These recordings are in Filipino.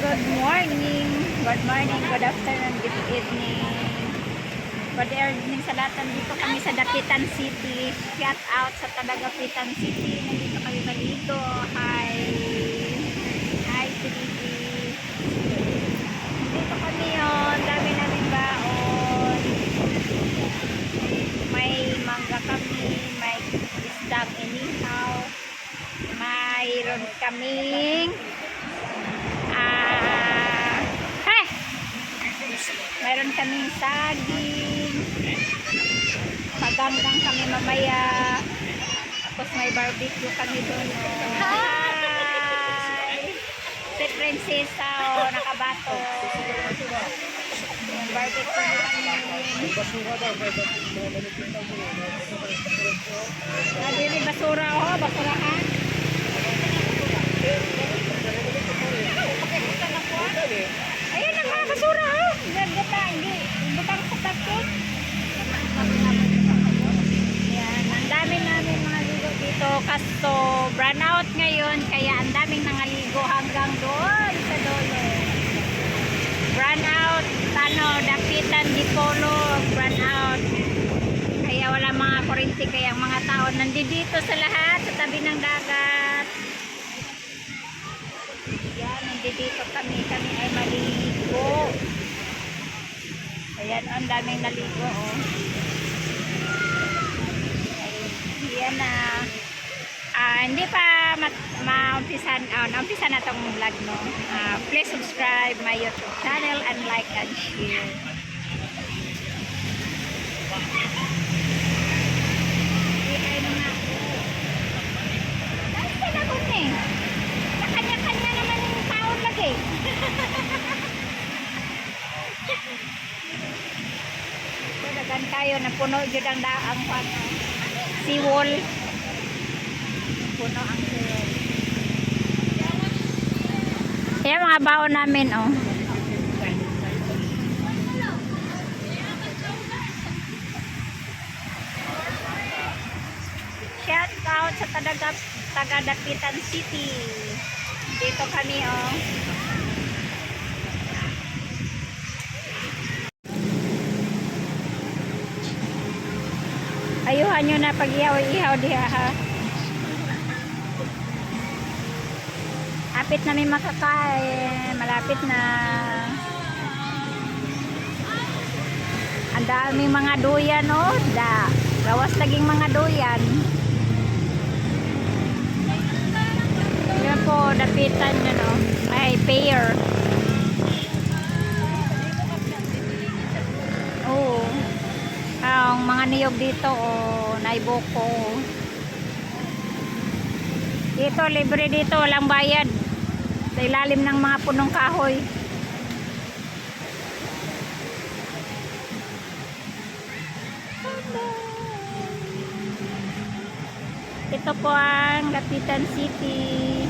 good morning, good afternoon, good evening. Good evening sa lahat. Nandito kami sa Dapitan City. Shout out sa taga Dapitan City. Nandito kami malito. Hi. Hi, City. Nandito kami yun. Dami namin baon. May mangga kami. May isdang inihaw. Mayroon kaming mayroon kaming saging, paganggang kami mamaya, tapos may barbecue kami doon. Hi! Si Prinsesa, nakabato. Yung barbecue namin. Nadiri basura, basurahan. Ayun ang mga basura, hindi butang sa tapos. Yan, ang dami namin mga ligo dito kaso brown out ngayon kaya ang daming nangaligo hanggang doon sa dulo. Brown out, Dapitan Dipolo, brown out. Kaya wala mga kuryente kaya ang mga tao nandito sa lahat sa tabi ng dagat. Yan, nandito kami ay maligo. Ayan, ang daming naligo, oh. Ayan na. Hindi pa naumpisan na itong vlog, no? Please subscribe my YouTube channel and like and share. Ay na nga. Dahil ka na kun eh. Kanya-kanya naman yung taon lagi. Dagan kayo na puno jud ang daang seawall. Puno ang seawall. Ayan mga baon namin, oh. Shout out sa taga Dapitan City. Dito kami, oh. Ayuhan nyo na pag-ihaw diha, ha. Apit na may makakain. Malapit na. Ang daming mga duyan, oh. Gawas laging mga duyan. Yan po, Dapitan nyo, no. May pear. Oo. Ang mga niyog dito, oh, naiboko. Dito, libre dito, walang bayad. Sa ilalim ng mga punong kahoy. Ito po ang Dapitan City.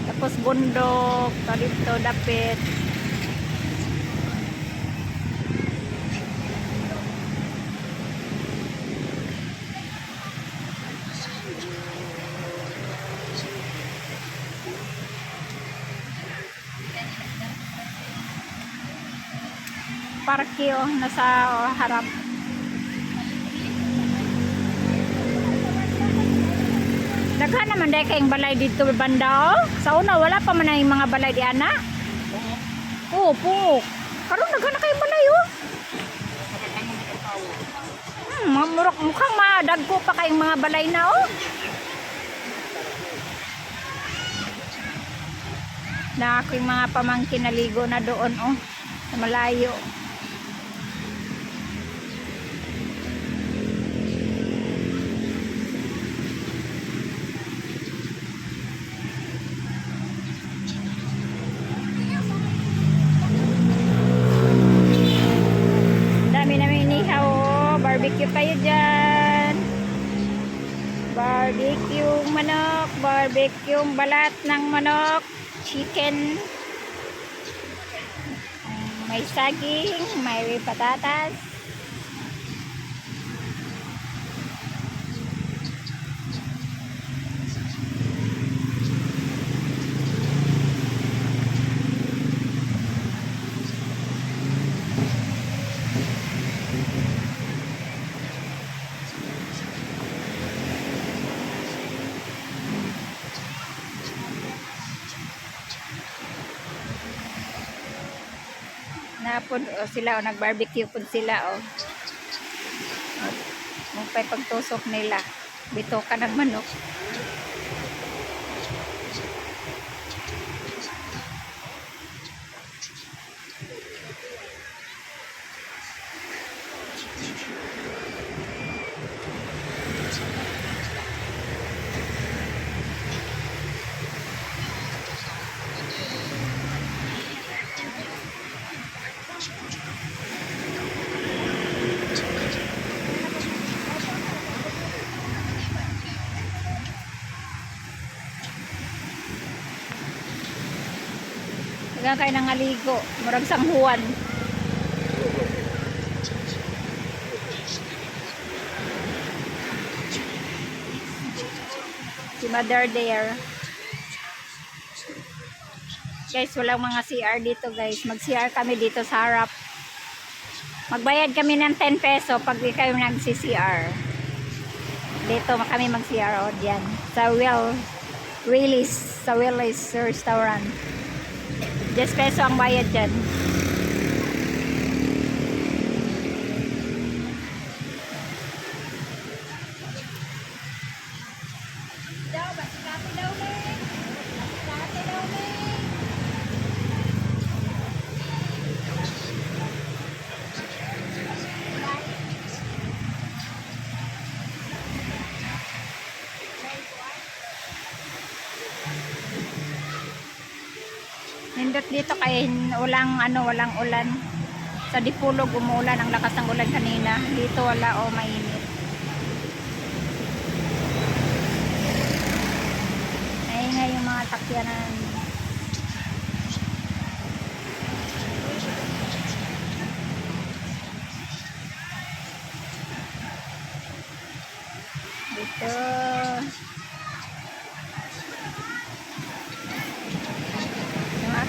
Tapos bundok, dito Dapit. Parke, oh, nasa harap. Daghan naman dahil kayong balay dito banda, oh. Sa una wala pa man yung mga balay di ana. Oo, po. Karon daghan na kayong balay, oh. Mukhang madagko pa kayong mga balay na, oh. Na aking mga pamangkin naligo na doon, oh. Sa malayo. Barbecue kayo dyan. Barbecue manok, barbecue balat ng manok, chicken. May saging, may patatas. po sila, nag-barbecue po sila, Mupay pagtusok nila. Bito ka ng manok. Hanggang kayo nangaligo. Murag sanghuan. Si Mother there. Guys, walang mga CR dito guys. Mag-CR kami dito sa harap. Magbayad kami ng 10 peso pag di kayo nag-CR. Dito kami mag-CR o diyan. Sa Willis Restaurant. 10 peso ang bayad dyan. Nindot dito kaya walang ulan. Sa Dipulog umulan, ang lakas ng ulan kanina. Dito wala mainit. Naingay yung mga takyanan. Dito.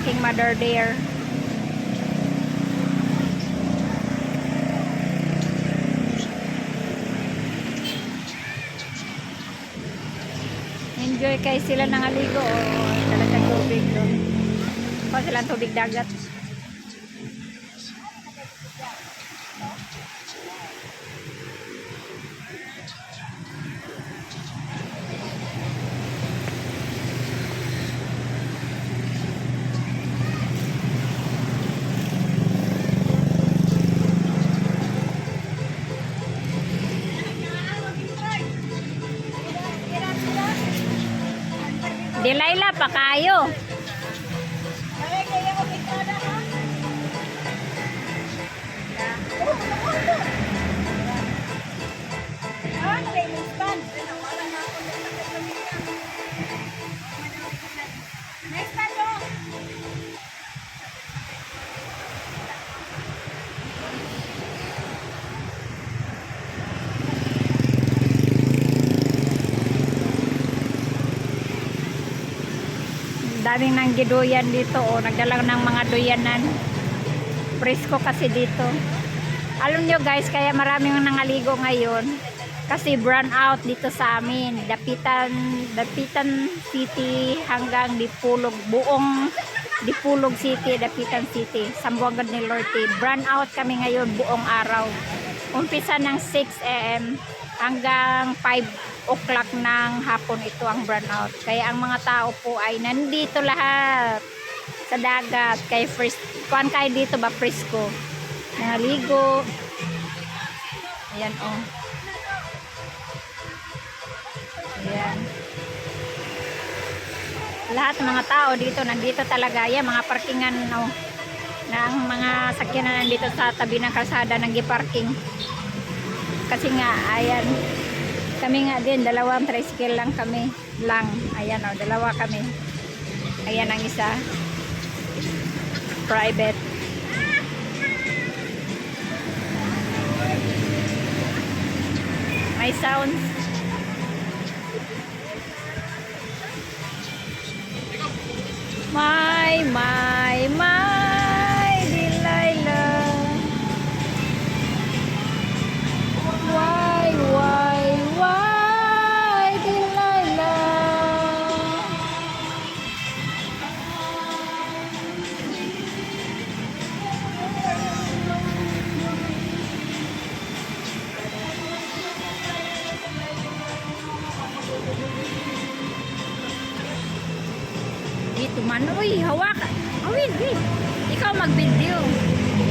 Aking mother there. Enjoy kay sila nangaligo talagang tubig doon. Pa silang tubig dagat. Dilayla pa kayo. Daming nang giduyan dito nagdala ng mga duyanan. Presko kasi dito. Alam nyo guys, kaya maraming nangaligo ngayon kasi brown out dito sa amin. Dapitan City hanggang Dipulog, buong Dipulog City, Dapitan City, Sambuanga del Norte. Brown out kami ngayon buong araw. Umpisa ng 6 AM hanggang 5 o'clock ng hapon ito ang brownout. Kaya ang mga tao po ay nandito lahat sa dagat. Kaya first, kuhan kayo dito ba presko. Naligo. Ayan Ayan. Lahat ng mga tao dito, nandito talaga. Yan, mga parkingan ng mga sakyanan nandito sa tabi ng kalsada nag-parking. Kasi nga, ayan. Kami nga din, dalawang tricycle lang kami. Ayan dalawa kami. Ayan ang isa. Private. May sounds. My, Dilayla. Why, Dilayla. dito man. Uy, hawak. Awin, ikaw mag-video.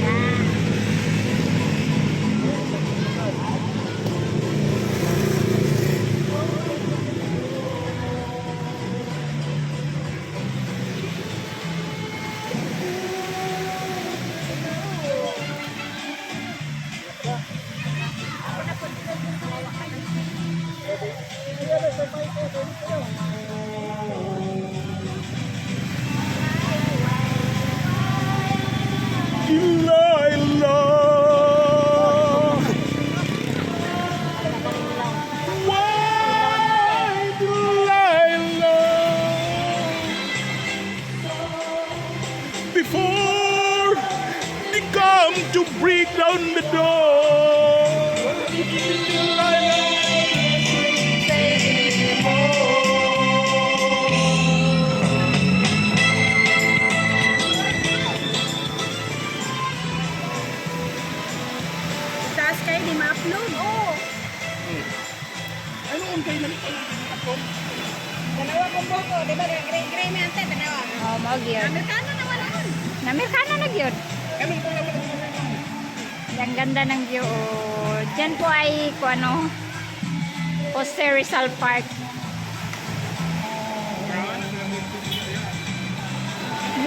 Yan. Delilah, why Delilah? Before they come to break down the door, Delilah, say more. Taas kayo, di ma-upload. Oo. Ano ang kayo nag-upload? Dalawa kong buko, di ba? Gray na ante, dalawa. Oh, mag-yun. Amerikano na wala nun. Namirkano na yun. Anong pala mo? Ang ganda ng view. Oh. Diyan po ay, kung ano, Jose Rizal Park.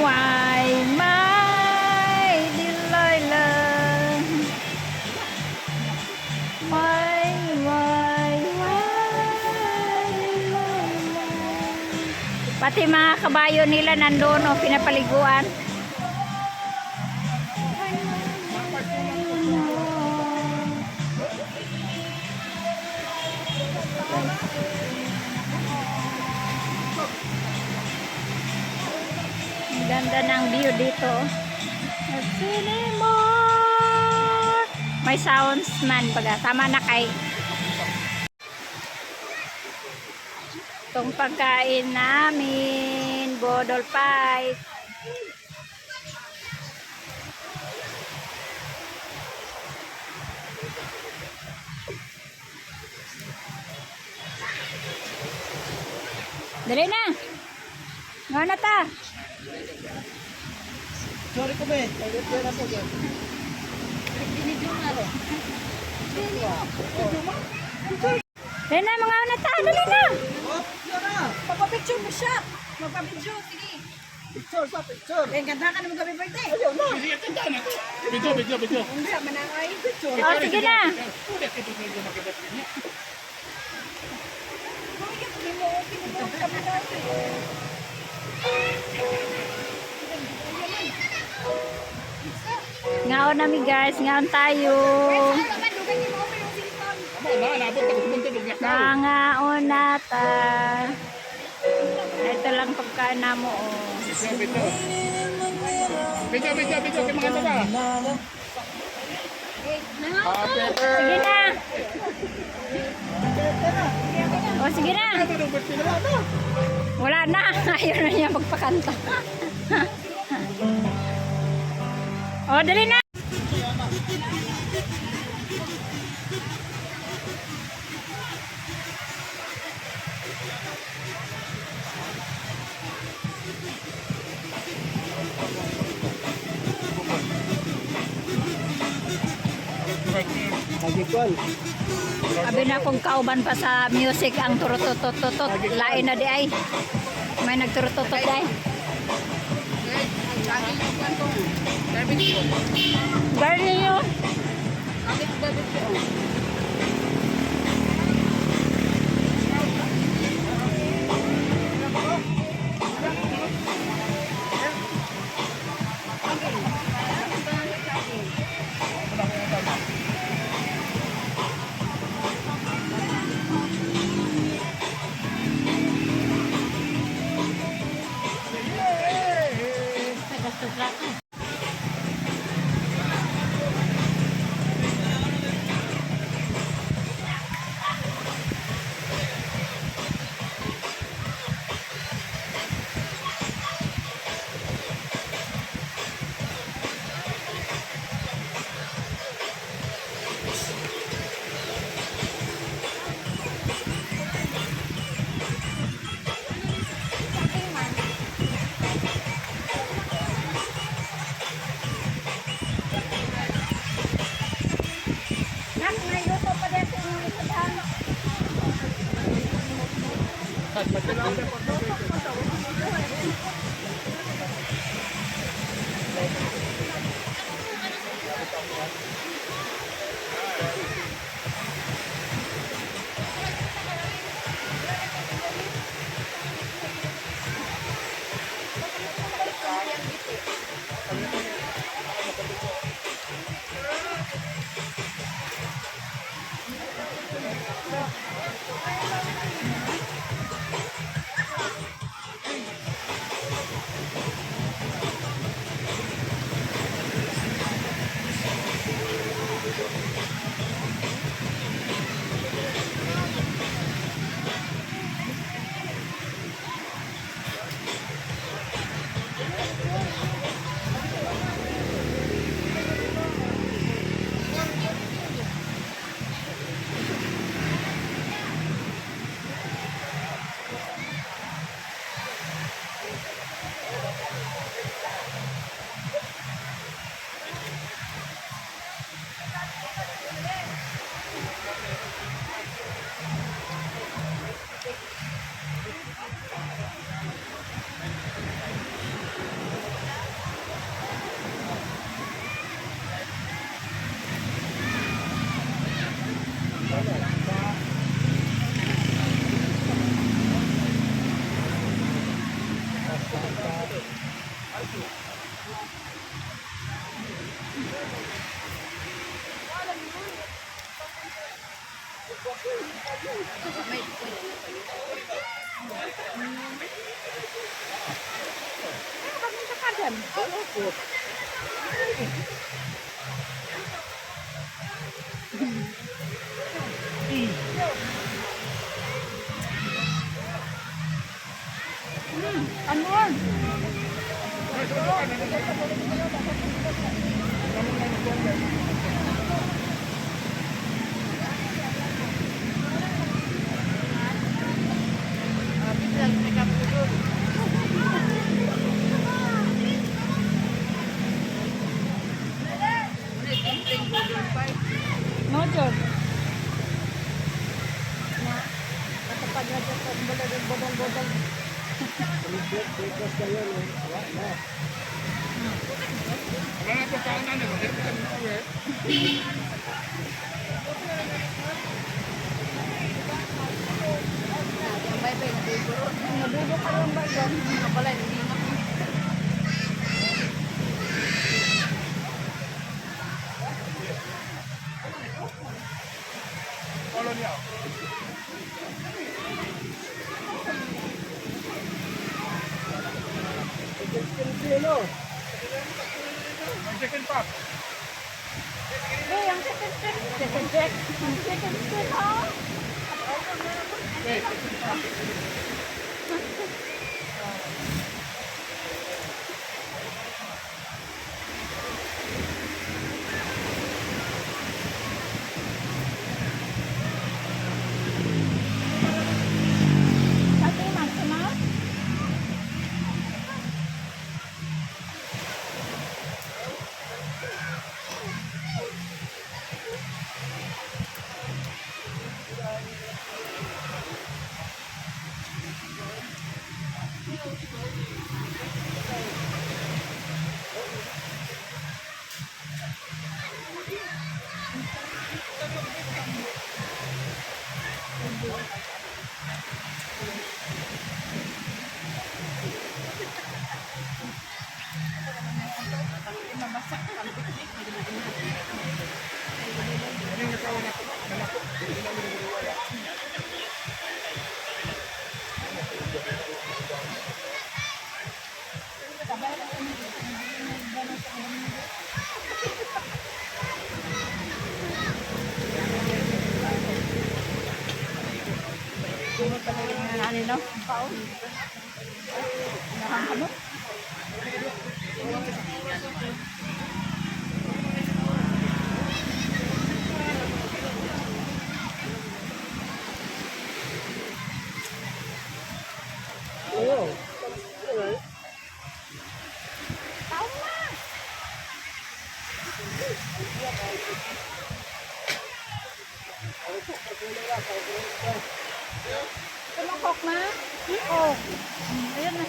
Why, my Delilah? Why, Delilah? Pati mga kabayo nila nandoon, oh, pinapaliguan. Ang ganda ng view dito. Anymore. May sounds man baga. Tama na kay. Itong pagkain namin, Bodol Pie. Dali na. Nga na ta. Sorry ko, be. Kaya na po, yan. Dali na mga na ta. Dali na. Papapicture mo siya. Magpapicture, sige. Picture sa picture. Eh, ganda ka naman gabi birthday. Ayaw na. Video. Unsa man ang ay picture. Oh, sige na. Ngaon nami guys. Ngaon tayo. Nangaon na ta. Ito lang pagkain na mo. Oh. Video kay mga taga. Sige na. O sige na. Wala na. Ayaw na niya magpakanta. O dali na. Abi na kung kauban pa sa music ang turututututot. Lain na di ay. May nagturututot di ay. Garni yun. Anuan? No, John. Na, katapad na dyan sa bodol-bodol. Wala na po kanan eh. Hindi ka na uwi. Nadudo ka lang ba dyan? Follow niya. Ang chicken pop. Eh, ang second check. Second check. Ang second check, oh. Okay, chicken pop. Pati maximum? Ano no? Paon. Nakakano? Tumukok na? Oh. Ayun na.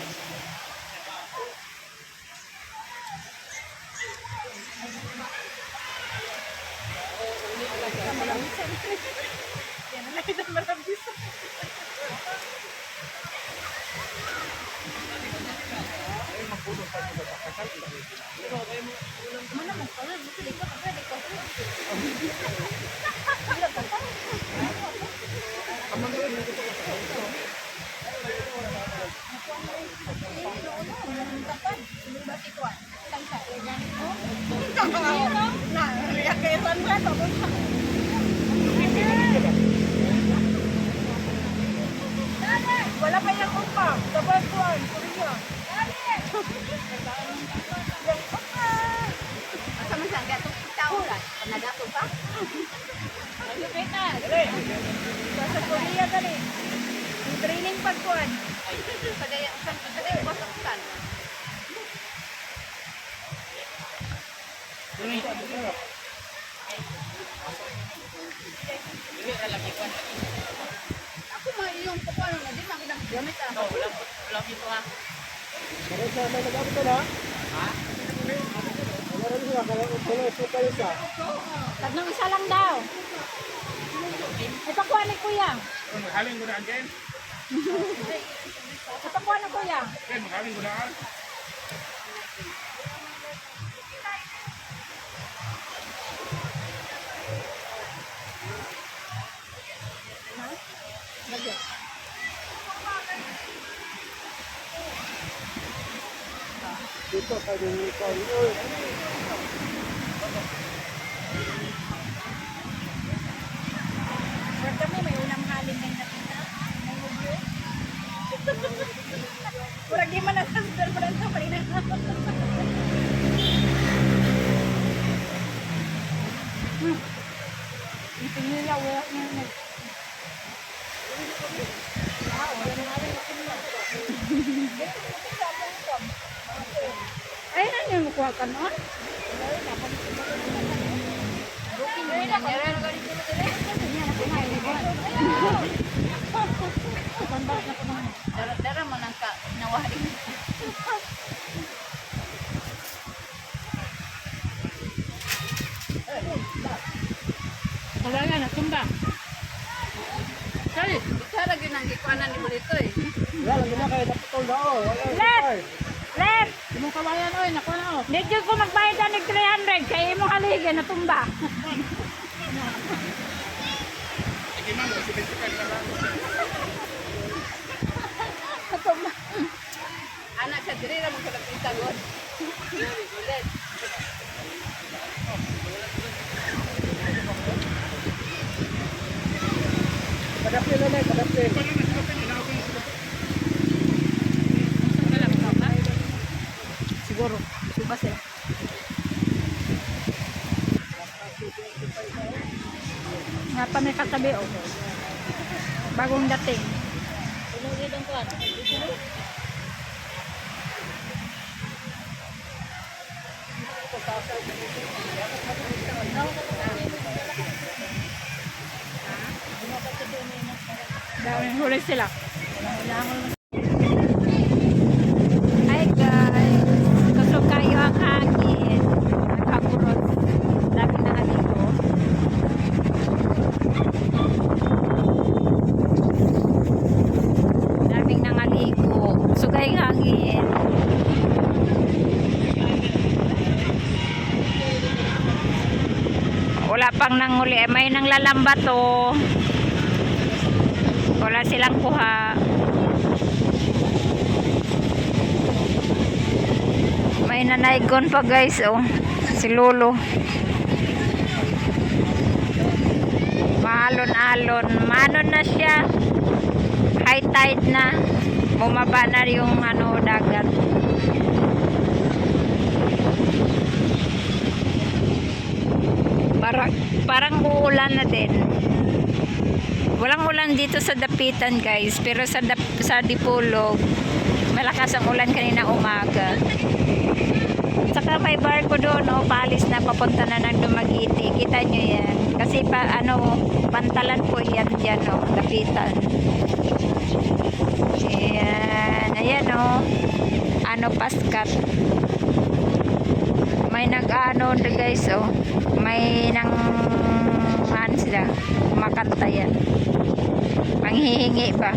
Wala pa yung umpa. Sabay kuwan. Kuriya. Asa man sang gato tao ra. Nagato pa? Sa Korea dali. Yung training pagkuan. Padaya usan padaya basak-usan. Ako ma yung paano na di man gamit ah. Tatlong isa lang daw. Ipakuha ni kuya. Maghaling ko na ang game. Ipakuha ni kuya. Okay, maghaling ko na ang. Dito sa Unicorn. Or kami may unang haling ng nakita. May video. Pura di man nasasdar pa lang sa palina. Itingin niya, wala niya. Ay, na niya makuha ka noon? Dara-dara man ang nawain. Wala nga, natumba. Sorry. Sara gyud ang gikuanan ni Bulito eh. Wala lang na kayo naputol daw. Wala. Let! Let! Imong kabayan oy, nakuha na oh. Medyo ko magbayad na ng 300 kaya imong haligi, natumba. Hindi man, mag-sibisipan na lang. Anak sa diri ra mo sa lapita god. Ulit. Kadapin na lang, kadapin. Siguro, suba sila. Nga pa may katabi o. Bagong dating. Dahil huli sila. Hi guys! Kusog kayo ang hangin. Nagkakurot. Dami na aligo. Daming nangaligo. Sugay hangin. Wala pang nanguli. May nanglalamba to. Wala silang kuha. May nanaygon pa guys, oh. Si Lolo. Maalon-alon. Manon na siya. High tide na. Bumaba na yung dagat. Parang uulan na din. Walang ulan dito sa Dapitan guys, pero sa Dipolog malakas ang ulan kanina umaga. Saka may barko doon, paalis na papunta na ng Dumaguete. Kita nyo yan. Kasi pantalan po yan dyan, Dapitan. Ayan. Ayan oh. Ano paskat. May nag-ano guys oh. May nang ano sila. Kumakanta yan. Manghihingi pa.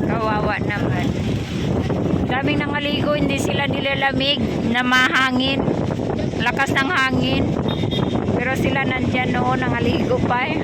Kawawa naman. Daming nangaligo, hindi sila nilalamig na mahangin. Lakas ng hangin. Pero sila nandyan noon, nangaligo pa eh.